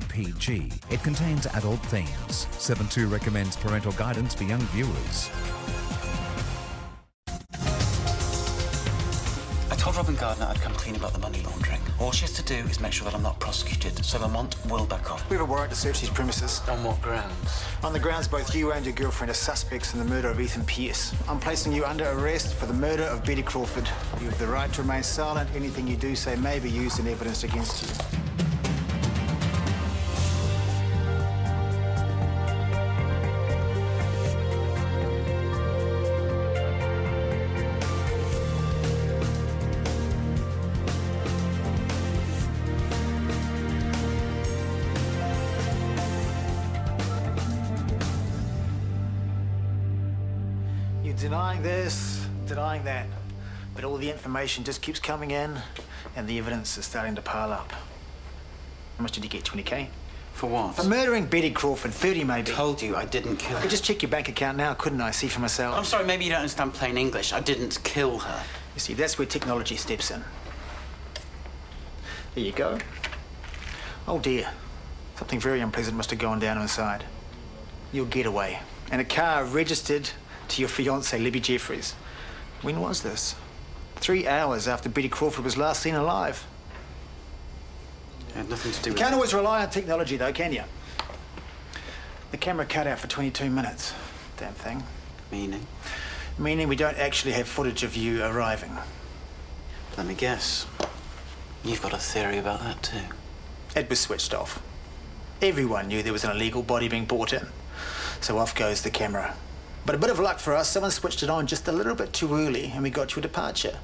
PG. It contains adult themes. 7.2 recommends parental guidance for young viewers. I told Robin Gardner I'd come clean about the money laundering. All she has to do is make sure that I'm not prosecuted, so Lamont will back off. We have a warrant to search these premises. On what grounds? On the grounds both you and your girlfriend are suspects in the murder of Ethan Pierce. I'm placing you under arrest for the murder of Betty Crawford. You have the right to remain silent. Anything you do say may be used in evidence against you. Denying this, denying that. But all the information just keeps coming in, and the evidence is starting to pile up. How much did you get, 20K? For what? For murdering Betty Crawford, 30 maybe. I told you I didn't kill her. I could just check your bank account now, couldn't I? See for myself. I'm sorry, maybe you don't understand plain English. I didn't kill her. You see, that's where technology steps in. There you go. Oh dear. Something very unpleasant must have gone down inside. Your getaway. And a car registered to your fiancée, Libby Jeffries. When was this? 3 hours after Betty Crawford was last seen alive. It had nothing to do with You can't always rely on technology, though, can you? The camera cut out for 22 minutes. Damn thing. Meaning? Meaning we don't actually have footage of you arriving. Let me guess. You've got a theory about that, too. It was switched off. Everyone knew there was an illegal body being brought in. So off goes the camera. But a bit of luck for us, someone switched it on just a little bit too early and we got you a departure.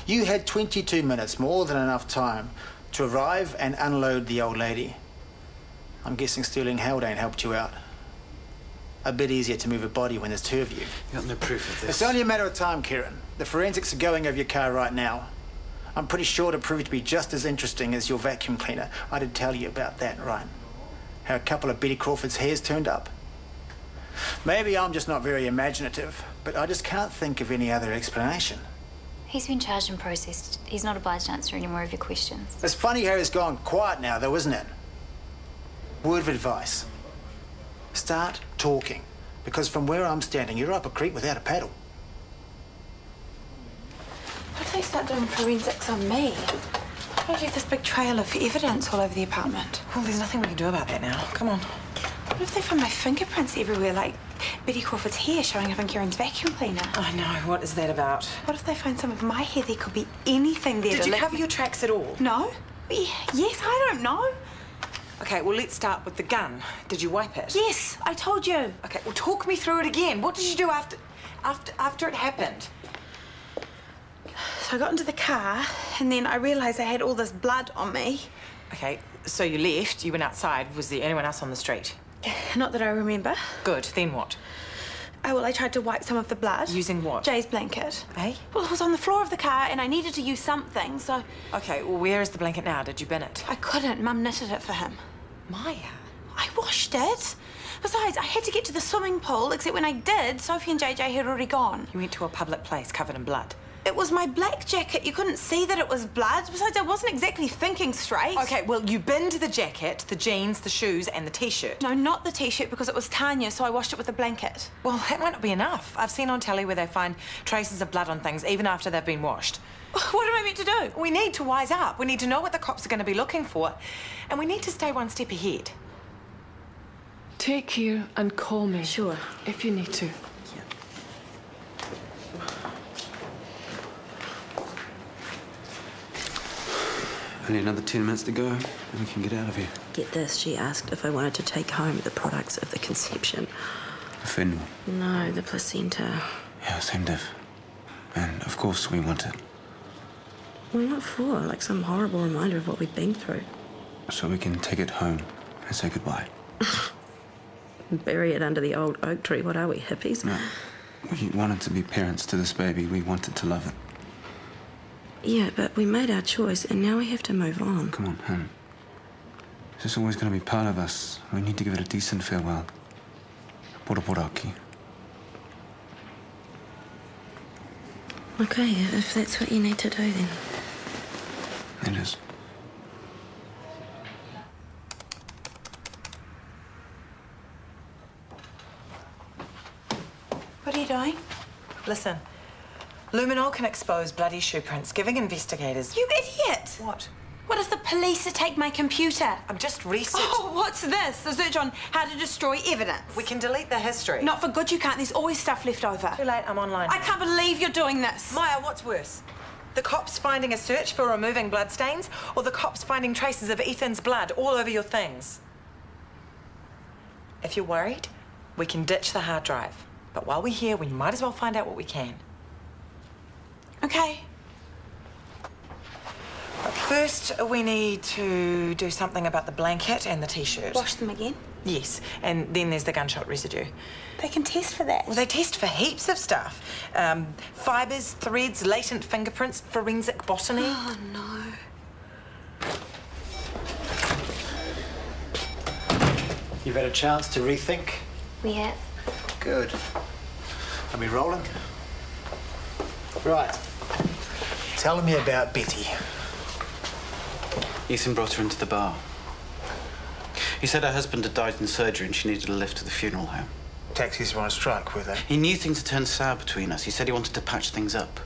You had 22 minutes, more than enough time, to arrive and unload the old lady. I'm guessing Sterling Haldane helped you out. A bit easier to move a body when there's two of you. You got no proof of this. It's only a matter of time, Kieran. The forensics are going over your car right now. I'm pretty sure it'll prove to be just as interesting as your vacuum cleaner. I did tell you about that, right? How a couple of Betty Crawford's hairs turned up. Maybe I'm just not very imaginative, but I just can't think of any other explanation. He's been charged and processed. He's not obliged to answer any more of your questions. It's funny how he's gone quiet now, though, isn't it? Word of advice. Start talking, because from where I'm standing, you're up a creek without a paddle. What if they start doing forensics on me? I've left this big trail of evidence all over the apartment. Well, there's nothing we can do about that now. Come on. What if they find my fingerprints everywhere, like Betty Crawford's hair showing up in Kieran's vacuum cleaner? I know. What is that about? What if they find some of my hair? There could be anything there. Did you cover your tracks at all? No. Yes, I don't know. Okay, well, let's start with the gun. Did you wipe it? Yes, I told you. Okay, well, talk me through it again. What did you do after it happened? So I got into the car, and then I realised I had all this blood on me. Okay, so you left, you went outside. Was there anyone else on the street? Not that I remember. Good, then what? Oh, well, I tried to wipe some of the blood. Using what? Jay's blanket. Eh? Well, it was on the floor of the car, and I needed to use something, so... Okay, well, where is the blanket now? Did you bin it? I couldn't. Mum knitted it for him. Maya? I washed it. Besides, I had to get to the swimming pool, except when I did, Sophie and JJ had already gone. You went to a public place covered in blood. It was my black jacket. You couldn't see that it was blood. Besides, I wasn't exactly thinking straight. Okay, well, you binned the jacket, the jeans, the shoes, and the T-shirt. No, not the T-shirt, because it was Tanya, so I washed it with a blanket. Well, that might not be enough. I've seen on telly where they find traces of blood on things, even after they've been washed. What am I meant to do? We need to wise up. We need to know what the cops are going to be looking for. And we need to stay one step ahead. Take care and call me. Sure. If you need to. Only another 10 minutes to go, and we can get out of here. Get this, she asked if I wanted to take home the products of the conception. The fennel? No, the placenta. Yeah, same diff. And of course we want it. Well, what for? Like some horrible reminder of what we've been through. So we can take it home and say goodbye. Bury it under the old oak tree. What are we, hippies? No. We wanted to be parents to this baby. We wanted to love it. Yeah, but we made our choice, and now we have to move on. Come on, hun. Is this always going to be part of us? We need to give it a decent farewell. Poroporaki. Okay, if that's what you need to do, then. It is. What are you doing? Listen, luminol can expose bloody shoe prints, giving investigators... You idiot! What? What if the police take my computer? I'm just researching... Oh, what's this? A search on how to destroy evidence. We can delete the history. Not for good, you can't. There's always stuff left over. Too late, I'm online. I can't believe you're doing this. Maya, what's worse? The cops finding a search for removing bloodstains, or the cops finding traces of Ethan's blood all over your things? If you're worried, we can ditch the hard drive. But while we're here, we might as well find out what we can. Okay. But first, we need to do something about the blanket and the T-shirt. Wash them again? Yes, and then there's the gunshot residue. They can test for that. Well, they test for heaps of stuff. Fibres, threads, latent fingerprints, forensic botany. Oh, no. You've had a chance to rethink? We have. Good. Are we rolling? Right. Tell me about Betty. Ethan brought her into the bar. He said her husband had died in surgery and she needed a lift to the funeral home. Taxis were on strike, were they? He knew things had turned sour between us. He said he wanted to patch things up.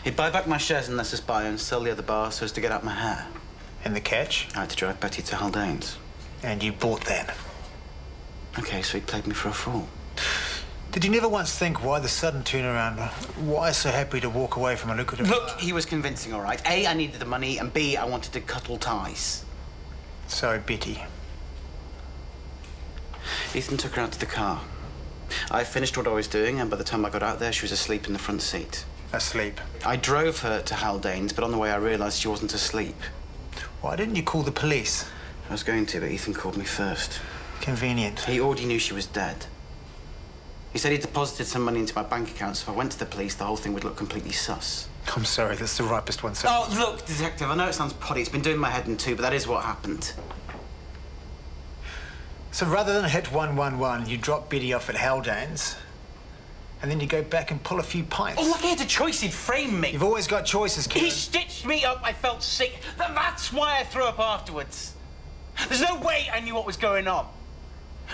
He'd buy back my shares in Leicester Bio and sell the other bar so as to get out my hair. And the catch? I had to drive Betty to Haldane's. And you bought that? Okay, so he played me for a fool. Did you never once think why the sudden turnaround? Why so happy to walk away from a lucrative... Look, he was convincing, all right. A, I needed the money, and B, I wanted to cut all ties. So, Betty. Ethan took her out to the car. I finished what I was doing, and by the time I got out there, she was asleep in the front seat. Asleep? I drove her to Haldane's, but on the way I realised she wasn't asleep. Why didn't you call the police? I was going to, but Ethan called me first. Convenient. He already knew she was dead. He said he deposited some money into my bank account, so if I went to the police, the whole thing would look completely sus. I'm sorry, that's the ripest one, sir. Oh, look, Detective, I know it sounds potty. It's been doing my head in two, but that is what happened. So rather than hit 111, you drop Betty off at Haldane's, and then you go back and pull a few pints. Oh, look, he had a choice. He'd frame me. You've always got choices, Kieran. He stitched me up. I felt sick. That's why I threw up afterwards. There's no way I knew what was going on.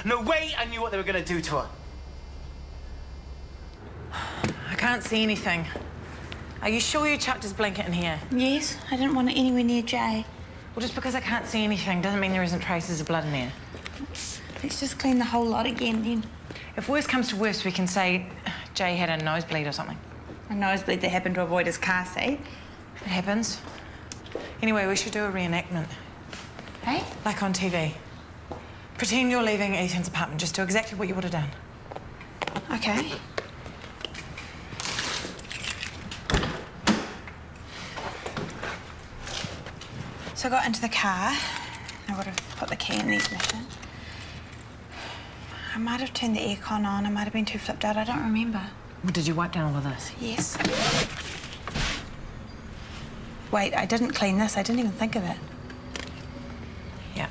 No way I knew what they were going to do to her. I can't see anything. Are you sure you chucked his blanket in here? Yes, I didn't want it anywhere near Jay. Well, just because I can't see anything doesn't mean there isn't traces of blood in there. Let's just clean the whole lot again, then. If worse comes to worse, we can say Jay had a nosebleed or something. A nosebleed that happened to avoid his car seat. It happens. Anyway, we should do a reenactment. Hey? Like on TV. Pretend you're leaving Ethan's apartment. Just do exactly what you would have done. Okay. So I got into the car. I would have put the key in the ignition. I might have turned the aircon on. I might have been too flipped out. I don't remember. Well, did you wipe down all of this? Yes. Wait, I didn't clean this. I didn't even think of it. Yeah.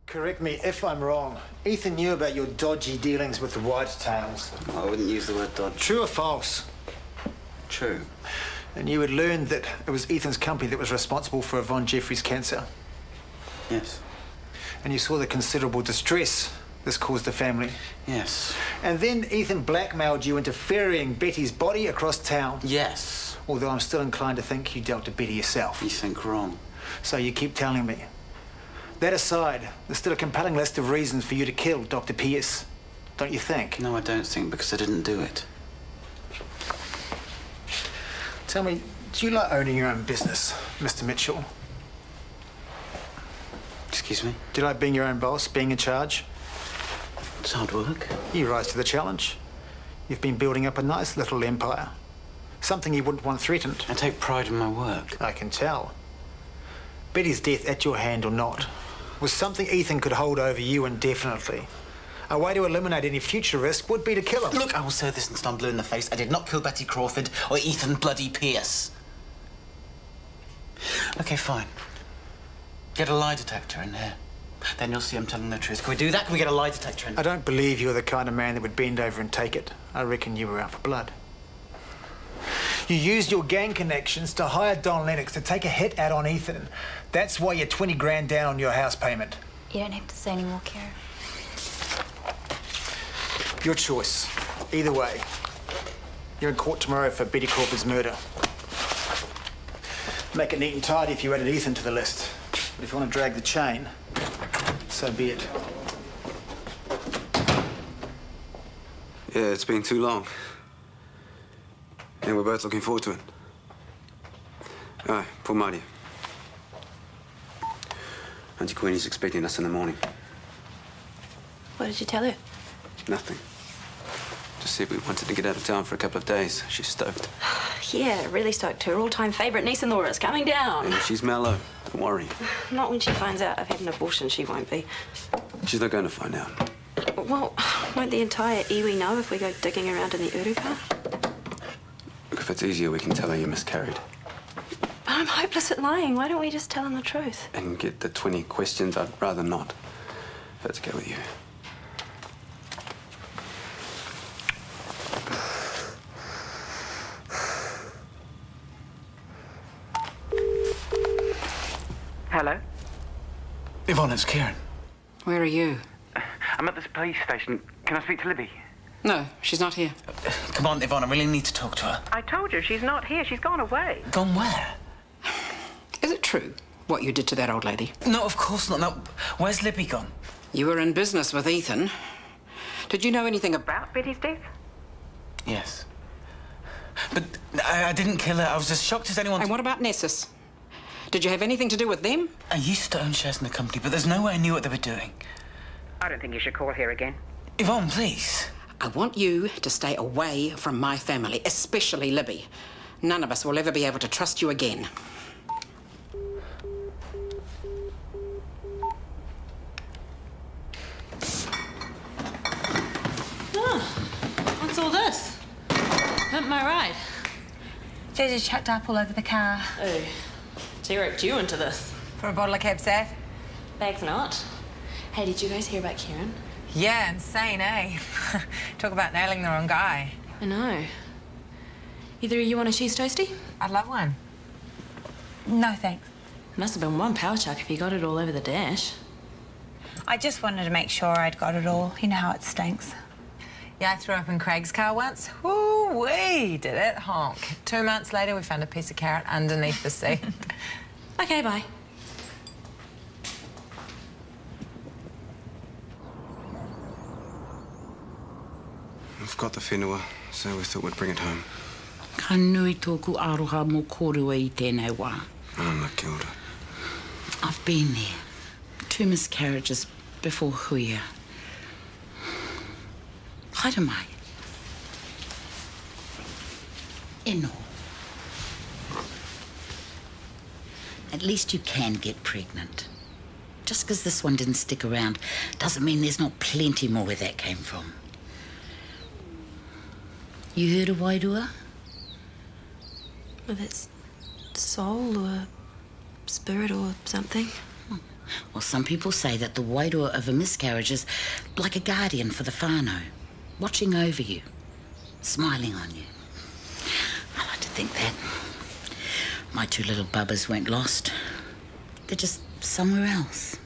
Correct me if I'm wrong. Ethan knew about your dodgy dealings with the Whitetails. I wouldn't use the word dodge. True or false? True. And you had learned that it was Ethan's company that was responsible for Yvonne Jeffries' cancer. Yes. And you saw the considerable distress this caused the family. Yes. And then Ethan blackmailed you into ferrying Betty's body across town. Yes. Although I'm still inclined to think you dealt to Betty yourself. You think wrong. So you keep telling me. That aside, there's still a compelling list of reasons for you to kill Dr. Pierce. Don't you think? No, I don't think, because I didn't do it. Tell me, do you like owning your own business, Mr. Mitchell? Excuse me? Do you like being your own boss, being in charge? It's hard work. You rise to the challenge. You've been building up a nice little empire. Something you wouldn't want threatened. I take pride in my work. I can tell. Betty's death, at your hand or not, was something Ethan could hold over you indefinitely. A way to eliminate any future risk would be to kill him. Look, I will say this and stand blue in the face. I did not kill Betty Crawford or Ethan bloody Pierce. Okay, fine. Get a lie detector in here. Then you'll see I'm telling the truth. Can we do that? Can we get a lie detector in? I don't believe you're the kind of man that would bend over and take it. I reckon you were out for blood. You used your gang connections to hire Don Lennox to take a hit out on Ethan. That's why you're 20 grand down on your house payment. You don't have to say any more, Karen. Your choice. Either way. You're in court tomorrow for Betty Crawford's murder. Make it neat and tidy if you added Ethan to the list. But if you want to drag the chain, so be it. Yeah, it's been too long. And we're both looking forward to it. Poor Marty. Auntie Queenie's expecting us in the morning. What did you tell her? Nothing. Just said we wanted to get out of town for a couple of days. She's stoked. Yeah, really stoked. Her all-time favourite niece and Laura's coming down. And she's mellow. Don't worry. Not when she finds out I've had an abortion, she won't be. She's not going to find out. Well, won't the entire iwi know if we go digging around in the uruka? Look, if it's easier, we can tell her you miscarried. But I'm hopeless at lying. Why don't we just tell them the truth? And get the 20 questions? I'd rather not. If that's okay with you. Hello? Yvonne, it's Kieran. Where are you? I'm at this police station. Can I speak to Libby? No, she's not here. Come on, Yvonne, I really need to talk to her. I told you, she's not here. She's gone away. Gone where? Is it true what you did to that old lady? No, of course not. No, where's Libby gone? You were in business with Ethan. Did you know anything About Betty's death? Yes. But I didn't kill her. I was as shocked as anyone. And what about Nessus? Did you have anything to do with them? I used to own shares in the company, but there's no way I knew what they were doing. I don't think you should call here again. Yvonne, please. I want you to stay away from my family, especially Libby. None of us will ever be able to trust you again. What's all this? Pimp my ride. JJ chucked up all over the car. Oh, she roped you into this. For a bottle of cab safe? Bag's not. Hey, did you guys hear about Kieran? Yeah, insane, eh? Talk about nailing the wrong guy. I know. Either of you want a cheese toasty? I'd love one. No, thanks. Must have been one power chuck if you got it all over the dash. I just wanted to make sure I'd got it all. You know how it stinks. Yeah, I threw up in Craig's car once. Woo-wee, did it honk. 2 months later, we found a piece of carrot underneath the seat. Okay, bye. We've got the whenua, so we thought we'd bring it home. Ka nui tōku aroha mō kōrua I tēnei wā. Kia ora. I've been there. 2 miscarriages before huia. Haere mai. E no. At least you can get pregnant. Just because this one didn't stick around doesn't mean there's not plenty more where that came from. You heard of Wairua? Well, that's soul or spirit or something. Well, some people say that the Wairua of a miscarriage is like a guardian for the whānau, watching over you, smiling on you. I like to think that. My 2 little bubbas weren't lost. They're just somewhere else.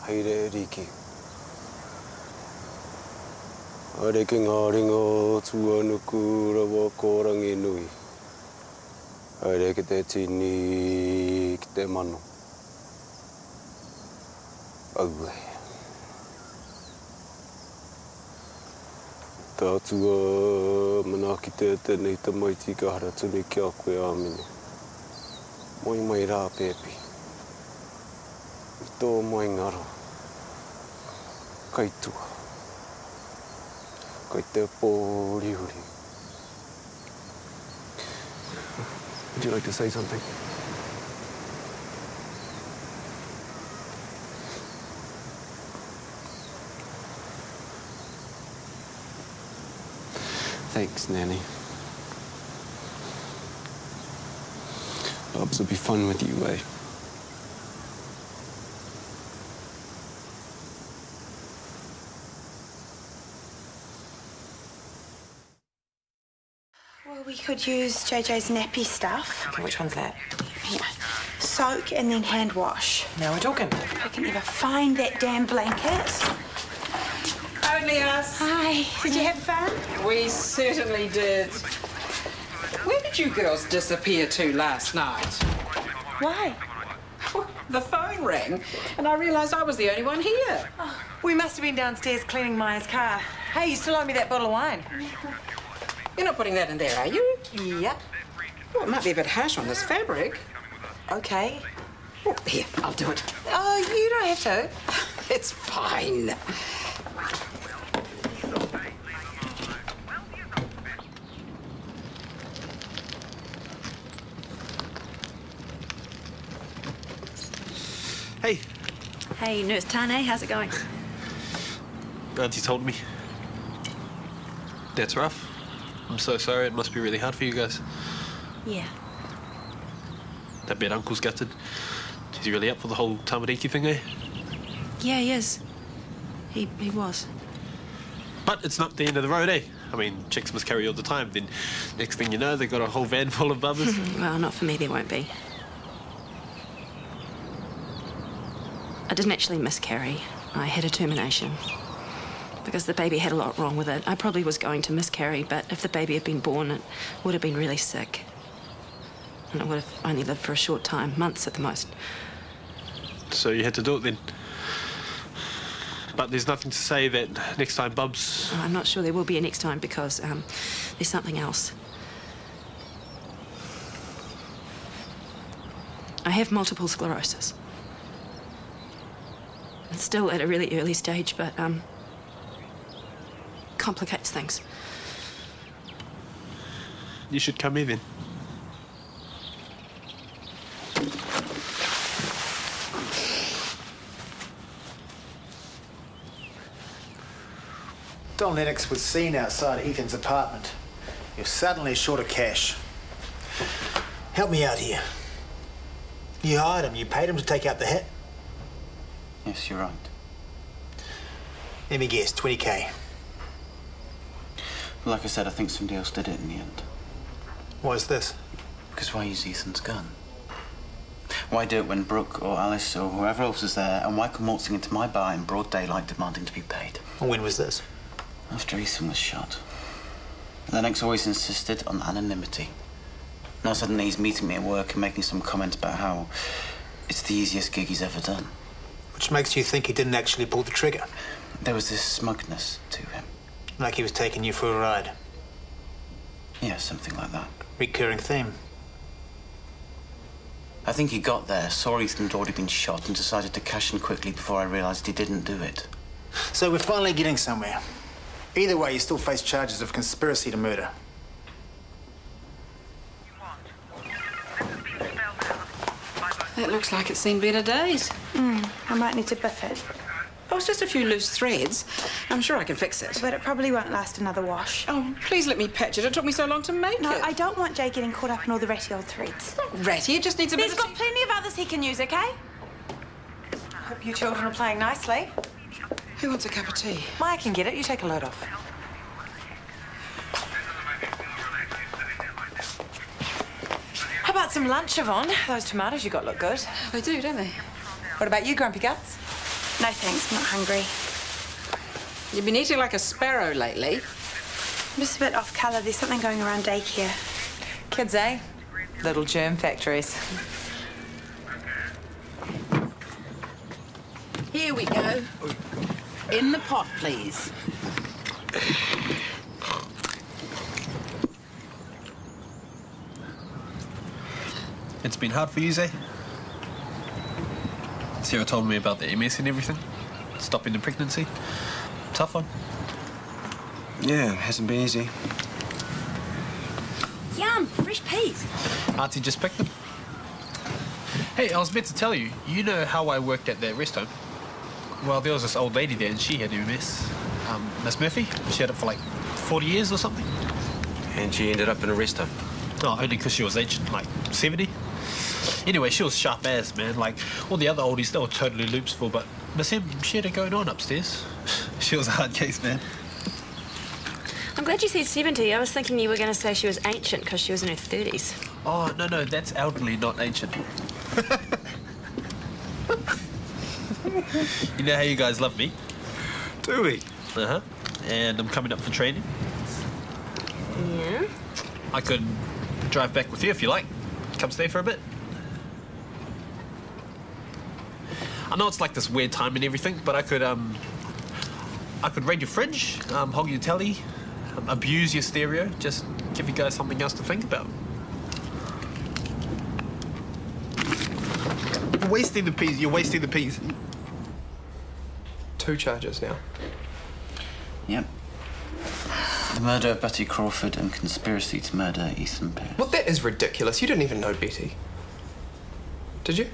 Haere Riki. Are ki ngā ringa tuanuku rawa kōrangi nui. Haere ki te tini ki te mano. Aue. Tātua mana ki te tēnei tamaiti ka hara tuni ki a koe āmini. Moi mai rā pēpi. I tō mai ngaro. Kai tua. Kai te pōrihuri. Would you like to say something? Thanks, Nanny. Bubs will be fun with you, eh? Well, we could use JJ's nappy stuff. Okay, which one's that? Here. Soak and then hand wash. Now we're talking. I can never find that damn blanket. Only us. Hi. Did you have fun? We certainly did. Where did you girls disappear to last night? Why? The phone rang, and I realised I was the only one here. Oh, we must have been downstairs cleaning Maya's car. Hey, you still owe me that bottle of wine? You're not putting that in there, are you? Yep. Well, it might be a bit harsh on this fabric. Okay. Oh, here, I'll do it. Oh, you don't have to. It's fine. Hey. Hey, Nurse Tane, how's it going? Auntie told me. That's rough. I'm so sorry. It must be really hard for you guys. Yeah. That bad uncle's gutted. Is he really up for the whole Tamariki thing, eh? Yeah, he is. He was. But it's not the end of the road, eh? I mean, chicks miscarry all the time. Then next thing you know, they've got a whole van full of bubbers. Well, not for me, there won't be. I didn't actually miscarry. I had a termination. Because the baby had a lot wrong with it. I probably was going to miscarry, but if the baby had been born, it would have been really sick. And it would have only lived for a short time, months at the most. So you had to do it then? But there's nothing to say that next time Bubs... I'm not sure there will be a next time because there's something else. I have multiple sclerosis. It's still at a really early stage, but complicates things. You should come here then. Don Lennox was seen outside Ethan's apartment. You're suddenly short of cash. Help me out here. You hired him. You paid him to take out the hit. Yes, you're right. Let me guess, 20K. Like I said, I think somebody else did it in the end. Why is this? Because why use Ethan's gun? Why do it when Brooke or Alice or whoever else is there, and why come waltzing into my bar in broad daylight demanding to be paid? When was this? After Ethan was shot. Lennox always insisted on anonymity. Now suddenly he's meeting me at work and making some comment about how it's the easiest gig he's ever done. Which makes you think he didn't actually pull the trigger? There was this smugness to him. Like he was taking you for a ride? Yeah, something like that. Recurring theme. I think he got there, saw Ethan had already been shot, and decided to cash in quickly before I realised he didn't do it. So we're finally getting somewhere. Either way, you still face charges of conspiracy to murder. That looks like it's seen better days. I might need to biff it. Oh, it's just a few loose threads. I'm sure I can fix it. But it probably won't last another wash. Oh, please let me patch it. It took me so long to make No, it. I don't want Jay getting caught up in all the ratty old threads. Ratty, it just needs a bit He's got plenty of others he can use, okay? Hope you children are playing nicely. Who wants a cup of tea? Maya can get it. You take a load off. How about some lunch, Yvonne? Those tomatoes you got look good. They do, don't they? What about you, Grumpy Guts? No thanks, I'm not hungry. You've been eating like a sparrow lately. I'm just a bit off colour. There's something going around daycare. Kids, eh? Little germ factories. Here we go. In the pot, please. It's been hard for you, Zay. Sarah told me about the MS and everything. Stopping the pregnancy. Tough one. Yeah, it hasn't been easy. Yum, fresh peas. Auntie just picked them. Hey, I was meant to tell you, you know how I worked at that rest home? Well, there was this old lady there and she had MS. Miss Murphy. She had it for like 40 years or something. And she ended up in a rest home? No, only because she was ancient, like 70. Anyway, she was sharp as, man. Like, all the other oldies, they were totally loops for, but Miss M, she had it going on upstairs. She was a hard case, man. I'm glad you said 70. I was thinking you were going to say she was ancient because she was in her 30s. Oh, no, that's elderly, not ancient. You know how you guys love me? Do we? Uh-huh. And I'm coming up for training. Yeah? I could drive back with you if you like. Come stay for a bit. I know it's like this weird time and everything, but I could raid your fridge, hog your telly, abuse your stereo, just give you guys something else to think about. You're wasting the peas, you're wasting the peas. 2 charges now. Yep. The murder of Betty Crawford and conspiracy to murder Ethan Pierce. Well, that is ridiculous. You didn't even know Betty. Did you?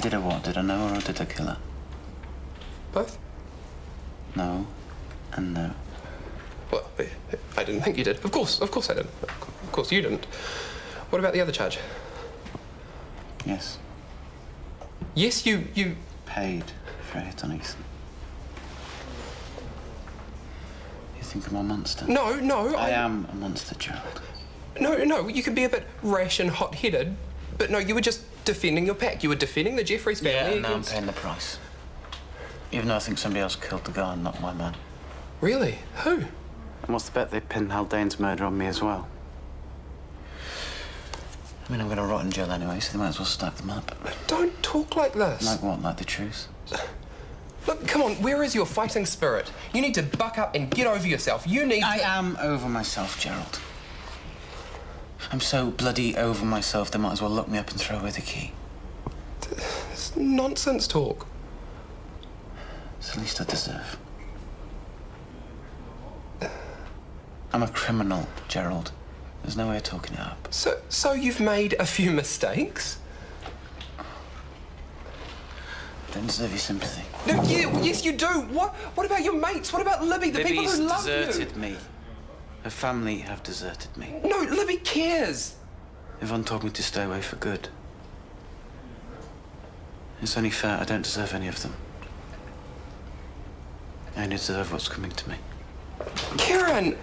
Did I what? Did I know her or did I kill her? Both? No and no. Well, I didn't think you did. Of course I didn't. Of course you didn't. What about the other charge? Yes. Yes, you... Paid for a hit on Ethan. You think I'm a monster? No, I am a monster, Gerald. No, you can be a bit rash and hot-headed, but no, you were just defending your pack. You were defending the Jeffries family. Yeah, and now I'm paying the price. Even though I think somebody else killed the guy and not my man. Really? Who? And what's the bet they pinned Haldane's murder on me as well? I mean, I'm going to rot in jail anyway, so they might as well stack them up. Don't talk like this. Like what? Like the truth? Look, come on, where is your fighting spirit? You need to buck up and get over yourself. You need I am over myself, Gerald. I'm so bloody over myself, they might as well lock me up and throw away the key. It's nonsense talk. It's the least I deserve. I'm a criminal, Gerald. There's no way of talking it up. So you've made a few mistakes? Don't deserve your sympathy. No, yes, you do. What about your mates? What about Libby, the people who love you? Libby's deserted me. Her family have deserted me. No, Libby cares. Yvonne told me to stay away for good. It's only fair I don't deserve any of them. I only deserve what's coming to me. Kieran!